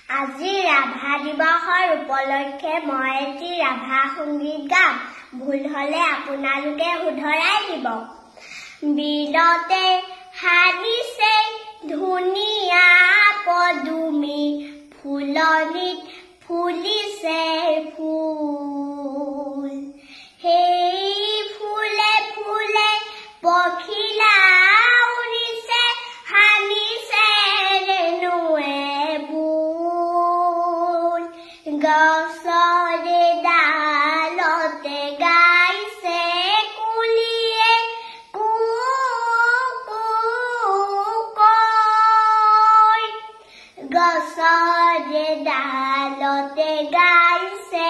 আজি ৰাভা দিৱসৰ উপলক্ষে মই এটি ৰাভা সংগীত গাম। ভুল হলে আপোনালোকে শুধৰাই দিব। বিলতে সাজিছে ধুনীয়া পদুমী, ফুলনিত ফুলিছে ফুল। সেই ফুলে ফুলে পখিলা উৰিছে, সানিছে ৰেণুৱে বুল। গছৰে ডালতে গাইছে কুলিয়ে কু কু কৈ। গছৰে ডালতে গাইছে